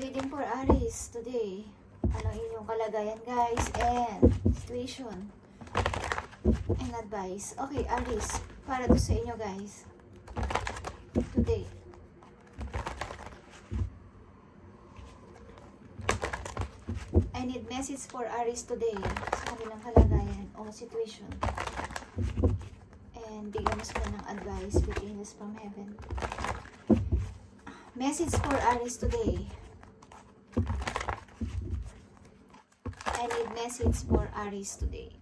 Reading for Aries today. Ano inyong kalagayan, guys, and situation and advice. Okay, Aries, para to sa inyo, guys, today. I need message for Aries today sa kanilang kalagayan o situation. And bigyan mo sila ng advice with angels from heaven. Message for Aries today. I need message for Aries today.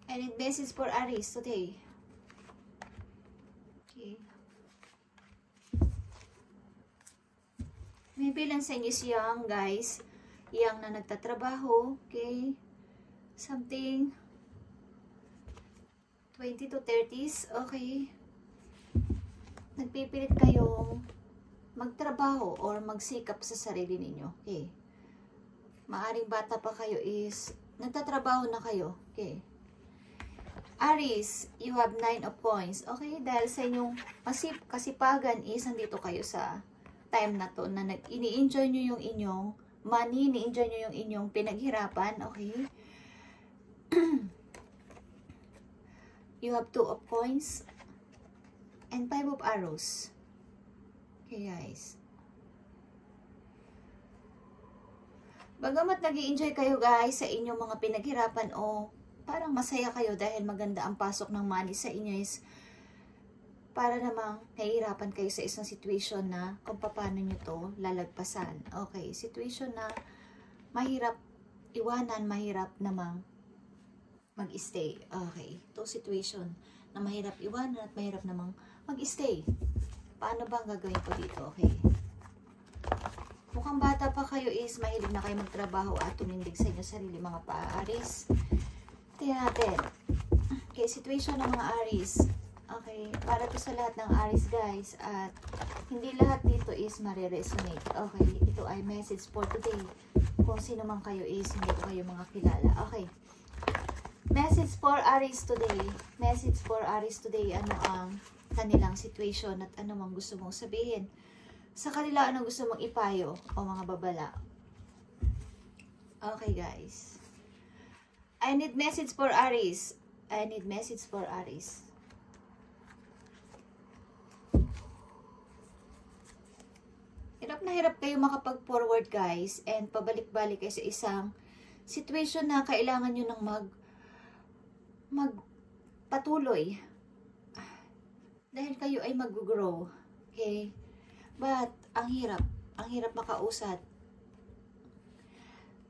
I need message for Aries today. Okay. Maybe lang sa inyo siyang, guys, yang na nagtatrabaho, okay? Something 20 to 30s, okay? Nagpipilit kayong magtrabaho or magsikap sa sarili ninyo, okay? Maaring bata pa kayo is nagtatrabaho na kayo, okay? Aries, you have 9 of coins, okay? Dahil sa inyong kasipagan is nandito kayo sa time na to na ini-enjoy nyo yung inyong money, ini-enjoy nyo yung inyong pinaghirapan, okay? You have 2 of coins and 5 of arrows. Okay, guys. Bagamat nag-i-enjoy kayo, guys, sa inyong mga pinaghirapan o parang masaya kayo dahil maganda ang pasok ng money sa inyo is para namang nahihirapan kayo sa isang situation na kung paano nyo to lalagpasan. Okay, situation na mahirap iwanan, mahirap namang mag-stay. Okay, to situation na mahirap iwanan at mahirap namang mag-stay. Paano ba ang gagawin ko dito? Okay. Mukhang bata pa kayo is mahilig na kayo magtrabaho at tumindig sa inyo sarili, mga pa-Aries. Tingnan natin. Okay, situation ng mga Aries. Okay, para to sa lahat ng Aries, guys. At hindi lahat dito is mariresonate. Okay, ito ay message for today. Kung sino man kayo is hindi ko kayo mga kilala. Okay. Message for Aries today. Message for Aries today. Ano ang kanilang situation at ano mang gusto mong sabihin sa kanila, ano gusto mong ipayo o mga babala. Okay, guys. I need message for Aries. I need message for Aries. Hirap na hirap kayo makapag-forward, guys, and pabalik-balik kayo sa isang situation na kailangan nyo ng magpatuloy. Dahil kayo ay mag-grow. Okay? But, ang hirap makausad.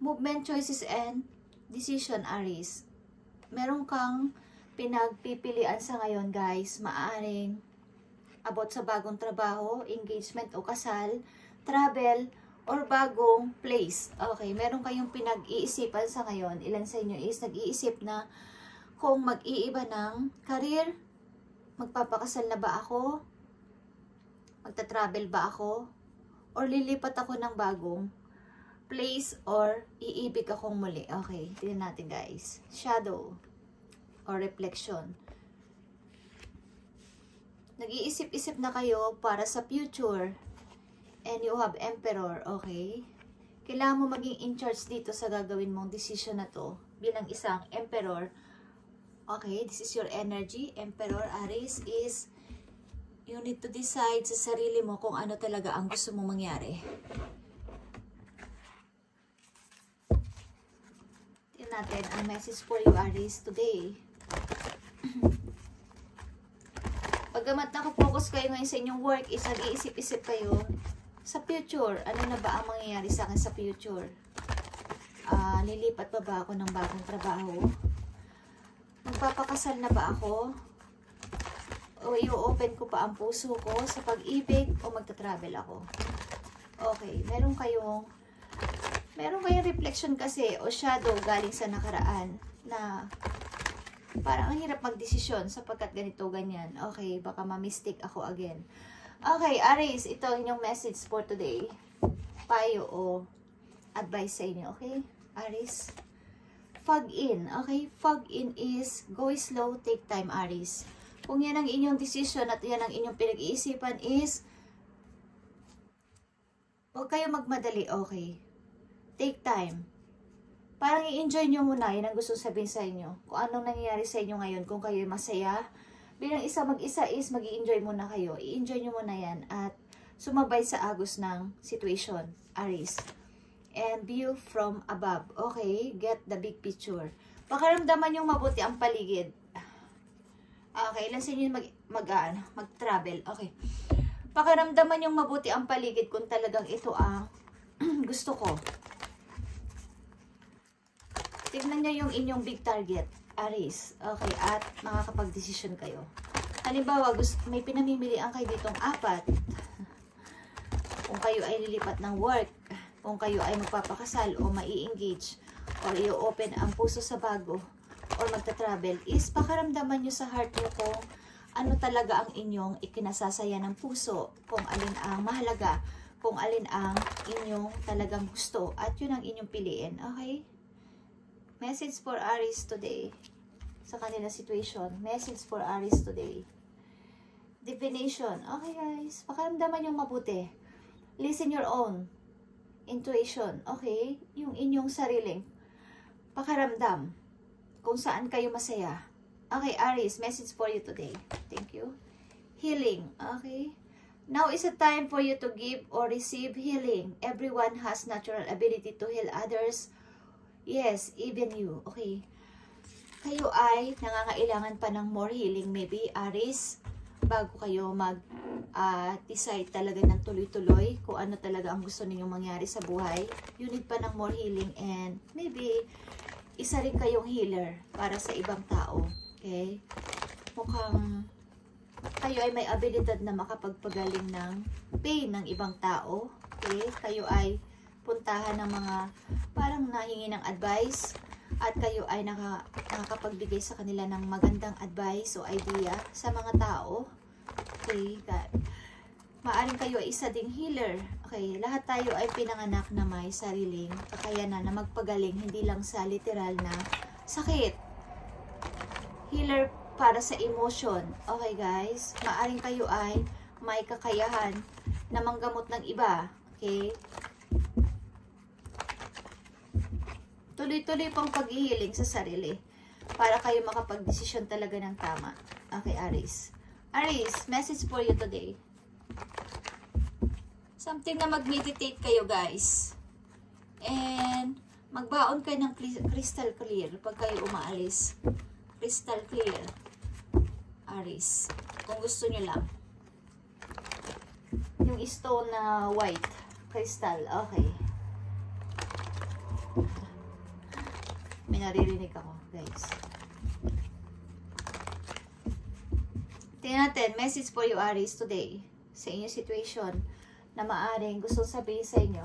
Movement, choices, and decision, Aries. Meron kang pinagpipilian sa ngayon, guys. Maaaring about sa bagong trabaho, engagement o kasal, travel, or bagong place. Okay, meron kayong pinag-iisipan sa ngayon. Ilan sa inyo is nag-iisip na kung mag-iiba ng career, magpapakasal na ba ako? Magta-travel ba ako? Or lilipat ako ng bagong place or iibig akong muli? Okay, tignan natin, guys. Shadow or reflection. Nag-iisip-isip na kayo para sa future. And you have Emperor, okay? Kailangan mo maging in charge dito sa gagawin mong decision na to bilang isang Emperor. Okay, this is your energy. Emperor, Aries, is you need to decide sa sarili mo kung ano talaga ang gusto mong mangyari. Tingnan natin ang message for you, Aries, today. Pagkamat nakafocus kayo ngayon sa inyong work, is nag-iisip-isip kayo sa future. Ano na ba ang mangyayari sa akin sa future? Lilipat ba ako ng bagong trabaho? Magpapakasal na ba ako? O i-open ko pa ang puso ko sa pag-ibig o magta-travel ako? Okay, meron kayong reflection kasi o shadow galing sa nakaraan na parang ang hirap magdesisyon sapagkat ganito, ganyan. Okay, baka ma-mistake ako again. Okay, Aries, ito yung message for today. Payo o advice sa inyo, okay? Aries. fog in. Okay? Fog in is go slow, take time, Aries. Kung yan ang inyong decision at yan ang inyong pinag-iisipan is huwag kayo magmadali, okay? Take time. Parang i-enjoy nyo muna. Yan ang gusto sabihin sa inyo. Kung anong nangyayari sa inyo ngayon, kung kayo masaya. Bilang isa mag-isa is mag-i-enjoy muna kayo. I-enjoy nyo muna yan at sumabay sa agos ng situation, Aries. And view from above. Okay? Get the big picture. Pakaramdaman yung mabuti ang paligid. Okay, ilan sa inyo mag-travel. Okay. Pakiramdaman yung mabuti ang paligid kung talagang ito ang gusto ko. Tignan nyo yung inyong big target, Aries. Okay, at makakapag-desisyon kayo. Halimbawa, may pinamimilian kayo ditong 4. Kung kayo ay lilipat ng work, kung kayo ay magpapakasal o mai-engage, or i-open ang puso sa bago, or magta-travel, is pakaramdaman nyo sa heart nyo kung ano talaga ang inyong ikinasasaya ng puso, kung alin ang mahalaga, kung alin ang inyong talagang gusto, at yun ang inyong piliin. Okay? Message for Aries today. Sa kanila situation. Message for Aries today. Definition. Okay guys, pakaramdaman yung mabuti. Listen your own intuition. Okay? Yung inyong sariling pakaramdam. Kung saan kayo masaya. Okay, Aries, message for you today. Thank you. Healing. Okay? Now is a time for you to give or receive healing. Everyone has natural ability to heal others. Yes, even you. Okay? Kayo ay nangangailangan pa ng more healing. Maybe, Aries, bago kayo decide talaga ng tuloy-tuloy kung ano talaga ang gusto ninyong mangyari sa buhay. You need pa ng more healing and maybe isa rin kayong healer para sa ibang tao. Okay? Mukhang kayo ay may abilidad na makapagpagaling ng pain ng ibang tao. Okay? Kayo ay puntahan ng mga parang nahingi ng advice at kayo ay nakakapagbigay sa kanila ng magandang advice o idea sa mga tao. Okay? Maaring kayo ay isa ding healer. Okay, lahat tayo ay pinanganak na may sariling kakayanan na magpagaling, hindi lang sa literal na sakit. Healer para sa emotion. Okay guys, maaring kayo ay may kakayahan na manggamot ng iba. Okay? Tuloy-tuloy pang pag-healing sa sarili para kayo makapag-desisyon talaga ng tama. Okay, Aries. Aries, message for you today. Something na mag-meditate kayo, guys. And magbaon kayo ng crystal clear pag kayo umaalis. Crystal clear. Aries. Kung gusto nyo lang. Yung stone na white. Crystal. Okay. May naririnig ako, guys. Tingnan natin. Message for you, Aries, today. Sa inyong situation na maaring gusto sabihin sa inyo.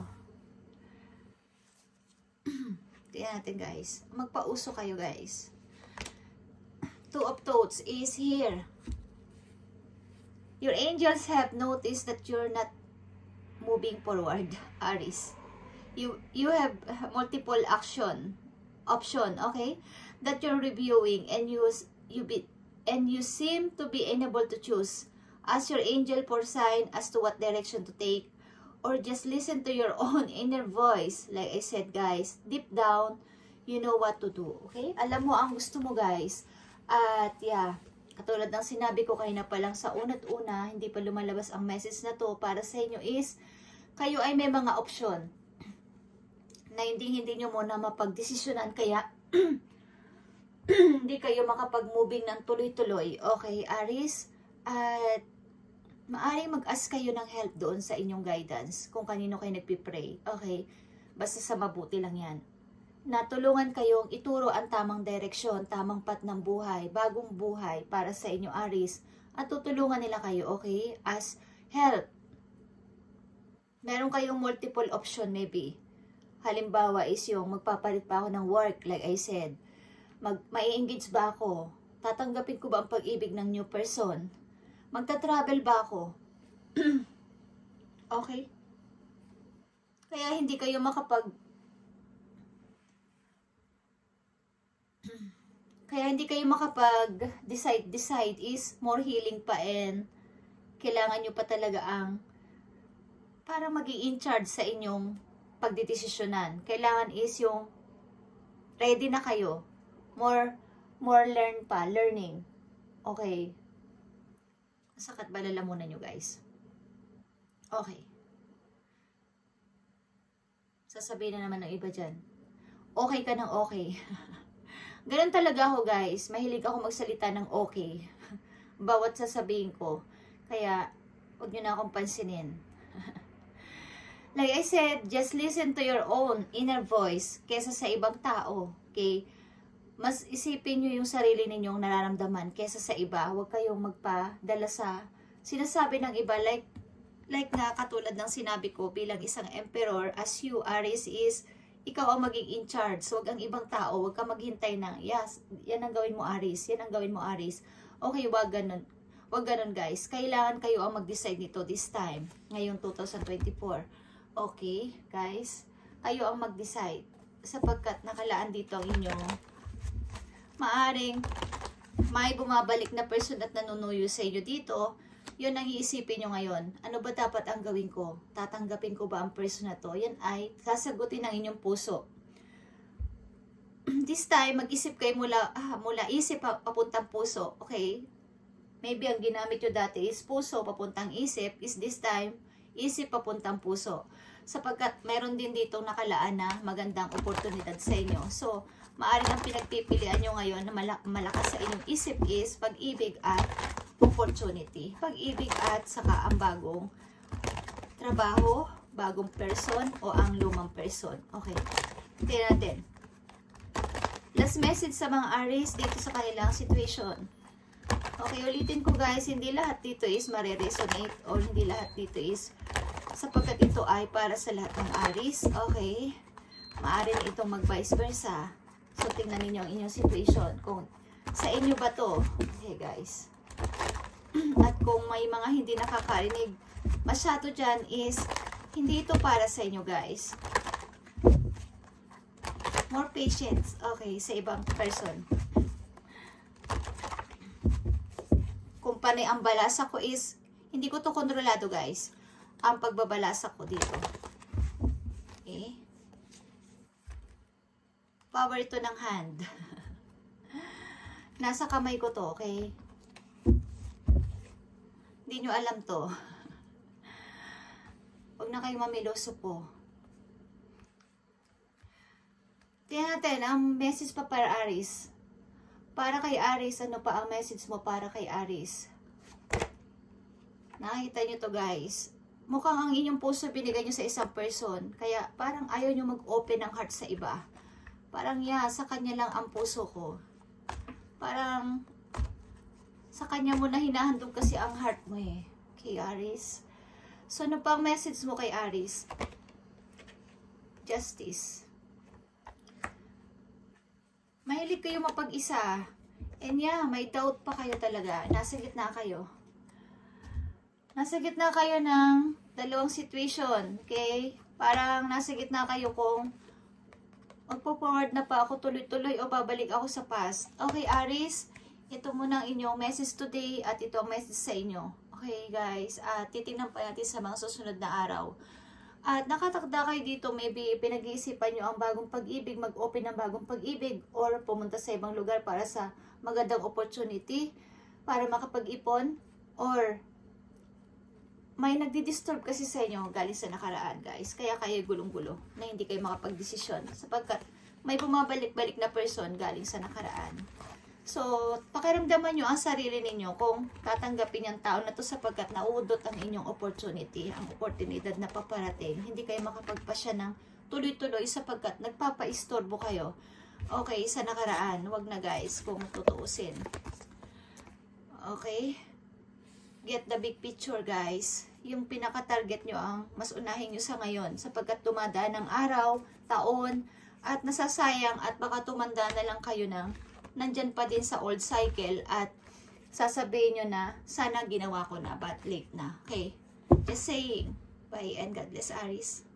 Tingnan natin, guys. Magpauso kayo, guys. Two of Thoughts is here. Your angels have noticed that you're not moving forward, Aries. You have multiple option, okay? That you're reviewing and you seem to be unable to choose. Ask your angel for sign as to what direction to take, or just listen to your own inner voice. Like I said, guys, deep down, you know what to do. Okay? Alam mo ang gusto mo, guys. At yeah, katulad ng sinabi ko kanina pa lang sa una't-una, hindi pa lumalabas ang message na to para sa inyo is, kayo ay may mga option na hindi nyo muna mapagdesisyonan, kaya hindi kayo makapag-moving ng tuloy-tuloy. Okay, Aries? At maaring mag-ask kayo ng help doon sa inyong guidance kung kanino kayo nagpipray. Okay? Basta sa mabuti lang yan. Natulungan kayong ituro ang tamang direksyon, tamang path ng buhay, bagong buhay para sa inyo, Aries. At tutulungan nila kayo, okay? As help. Meron kayong multiple option maybe. Halimbawa is yung magpapalit pa ako ng work, like I said. Mai-engage ba ako? Tatanggapin ko ba ang pag-ibig ng new person? Magta-travel ba ako? Okay? Kaya hindi kayo Kaya hindi kayo makapag-decide is more healing pa, and kailangan nyo pa talaga ang para maging in charge sa inyong pagdidesisyonan. Kailangan is yung ready na kayo. More learning. Okay. Masakit ba lalamunan nyo, guys? Okay. Sasabihin na naman ng iba dyan. Okay ka ng okay. Ganun talaga ako, guys. Mahilig ako magsalita ng okay. Bawat sasabihin ko. Kaya, huwag nyo na akong pansinin. Like I said, just listen to your own inner voice kesa sa ibang tao. Okay? Mas isipin nyo yung sarili ninyong nararamdaman kesa sa iba. Huwag kayong magpadala sa sinasabi ng iba. Like nga, katulad ng sinabi ko bilang isang emperor, as you, Aries, is ikaw ang maging in charge. So, wag ang ibang tao. Huwag ka maghintay ng, yes, yan ang gawin mo, Aries. Yan ang gawin mo, Aries. Okay, wag ganun. Wag ganun, guys. Kailangan kayo ang mag-decide nito this time. Ngayong 2024. Okay, guys. Kayo ang mag-decide. Sapagkat nakalaan dito ang inyong maaring may bumabalik na person at nanunuyo sa inyo dito. Yun ang iisipin nyo ngayon. Ano ba dapat ang gawin ko? Tatanggapin ko ba ang person na to? Yan ay sasagutin ng inyong puso. This time, mag-isip kayo mula isip papuntang puso. Okay? Maybe ang ginamit nyo dati is puso papuntang isip. Is this time, isip papuntang puso. Sapagkat meron din dito nakalaan na magandang oportunidad sa inyo. So, maaaring ang pinagpipilian nyo ngayon na malakas sa inyong isip is pag-ibig at opportunity. Pag-ibig at saka ang bagong trabaho, bagong person o ang lumang person. Okay. Tingnan natin. Last message sa mga Aries dito sa kanilang situation. Okay, ulitin ko, guys, hindi lahat dito is mare-resonate or hindi lahat dito is sapagkat ito ay para sa lahat ng Aries. Okay. Maaaring itong mag-vice versa. So, tingnan ninyo ang inyong situation. Kung sa inyo ba to? Okay, guys. At kung may mga hindi nakakarinig masyado dyan is hindi ito para sa inyo, guys. More patience. Okay, sa ibang person. Kung panay ang balasa ko is hindi ko to kontrolado, guys. Ang pagbabalasa ko dito. Okay. Power ito ng hand. Nasa kamay ko to, okay? Hindi nyo alam to. Huwag na kayong mamiloso po. Tingnan natin, ang message pa para Aries. Para kay Aries, ano pa ang message mo para kay Aries? Nakikita nyo to, guys. Mukhang ang inyong puso binigay nyo sa isang person. Kaya parang ayaw nyo mag-open ng heart sa iba. Parang sa kanya lang ang puso ko. Parang sa kanya mo na hinahandog kasi ang heart mo eh. Kay Aries. So, ano pa ang message mo kay Aries? Justice. Mahilig kayo mapag-isa. And may doubt pa kayo talaga. Nasa gitna kayo. Nasa gitna kayo ng dalawang situation. Okay? Parang nasa gitna kayo kung magpo-forward na pa ako tuloy-tuloy o babalik ako sa past. Okay, Aries? Ito muna ang inyong message today at ito ang message sa inyo. Okay, guys? At titingnan pa natin sa mga susunod na araw. At nakatakda kayo dito, maybe pinag-iisipan nyo ang bagong pag-ibig, mag-open ng bagong pag-ibig, or pumunta sa ibang lugar para sa magandang opportunity, para makapag-ipon, or may nagdi-disturb kasi sa inyo galing sa nakaraan, guys. Kaya kayo gulong-gulo na hindi kayo makapag-desisyon sapagkat may bumabalik-balik na person galing sa nakaraan. So, pakiramdaman nyo ang sarili ninyo kung tatanggapin yung tao na to sapagkat nauudot ang inyong opportunity, ang oportunidad na paparating. Hindi kayo makapagpasya ng tuloy-tuloy sapagkat nagpapa-istorbo kayo. Okay, sa nakaraan, wag na, guys, kung tutuusin. Okay? Get the big picture, guys. Yung pinaka-target nyo ang mas unahin nyo sa ngayon sapagkat tumadaan ng araw, taon, at nasasayang at baka tumanda na lang kayo ng nandyan pa din sa old cycle at sasabihin nyo na sana ginawa ko na but late na. Okay? Just saying. Bye and God bless, Aries.